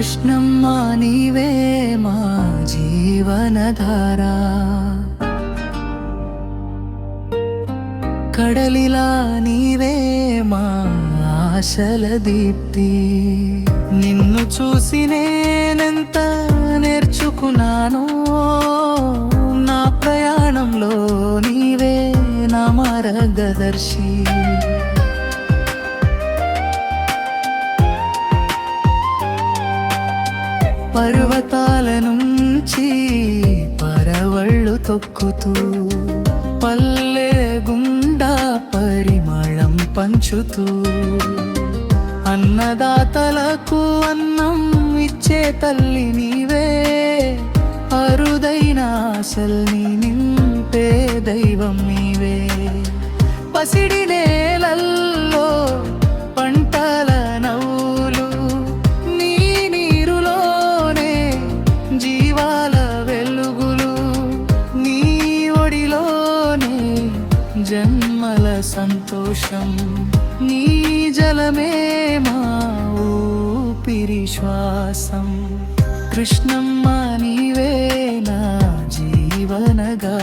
కృష్ణమ్మ నీవే మా జీవనధారా, కడలిలా నీవే మా ఆశల దీప్తి. నిన్ను చూసి నేనెంత నేర్చుకున్నానో, నా ప్రయాణంలో నీవే నా మార్గదర్శి. పర్వతాల నుంచి పరవళ్ళు తొక్కుతూ, పల్లె గుండా పరిమళం పంచుతూ, అన్నదాతలకు అన్నం ఇచ్చే తల్లి నీవే, అరుదైన ఆశల్ని నింపే దైవం నీవే. పసిడి నేలల్లో పంటల నవ్వులు, నీ నీరులోనే జీవాల వెలుగులు, నీ ఒడిలోనే జన్మల సంతోషం, నీ జలమే మా ఊపిరి శ్వాసం. కృష్ణమ్మ నీవే నా జీవనగా,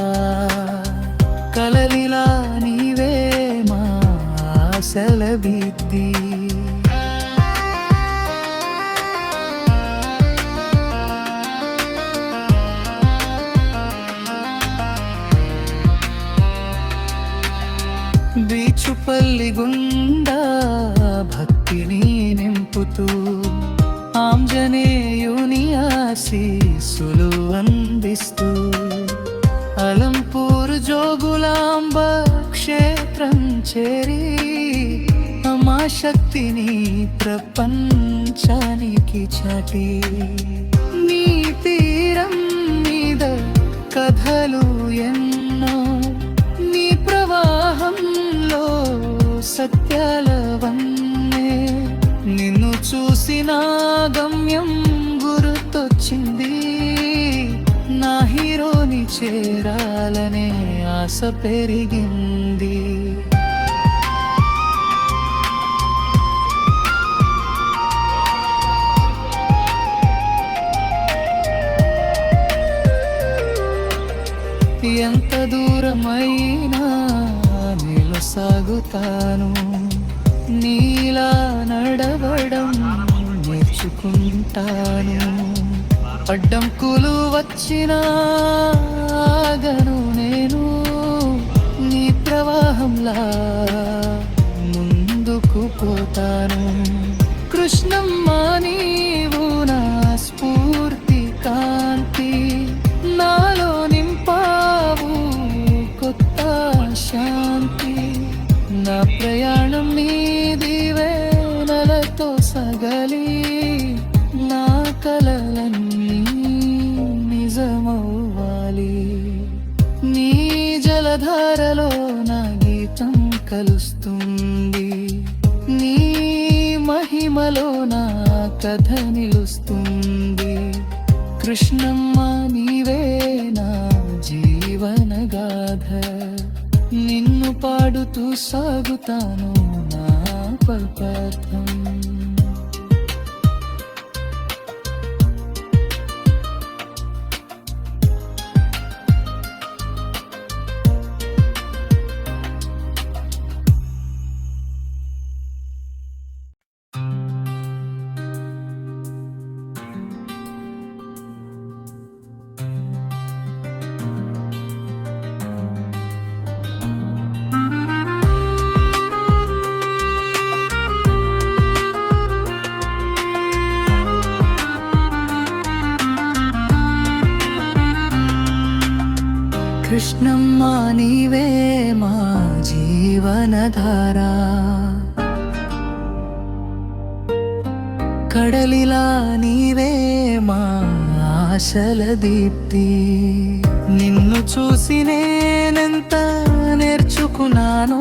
కలలిలా నీవే మా ఆశల భిత్తి. బీచుపల్లి గుండా భక్తిని నింపుతూ, ఆంజనేయుని ఆశీస్సులు అందిస్తూ, అలంపూర్ జోగులాంబ క్షేత్రం చేరి మా శక్తిని ప్రపంచానికి చాటి, నీ తీరం మీద కథలు ఎన్నో, నీ ప్రవాహంలో సత్యాల వన్నే. నిన్ను చూసిన గమ్యం గుర్తొచ్చింది, నా హీరోని చేరాలనే ఆశ పెరిగింది. ఎంత దూరమైనా నిలసాగుతాను, నీలా నడవడం నేర్చుకుంటాను. అడ్డంకులు వచ్చినా ఆగను నేను, నీ ప్రవాహంలా ముందుకు పోతాను. కృష్ణమ్మ నీవు నా స్ఫూర్తి కాంతి, నాలో నింపావు కొత్త శాంతి. నా ప్రయాణం నీ దీవెనలతో సగలి, నా కలలన్నీ నిజమవ్వాలి. నీ జలధారలో నా గీతం కలుస్తుంది, నీ మహిమలో నా కథ నిలుస్తుంది. కృష్ణమ్మ నీవే నా జీవనగాథ, నిన్ను పాడుతూ సాగుతాను నా పథం. కృష్ణమ్మ నీవే మా జీవనధారా, కడలిలా నీవే మా ఆశల దీప్తి. నిన్ను చూసి నేనెంత నేర్చుకున్నానో,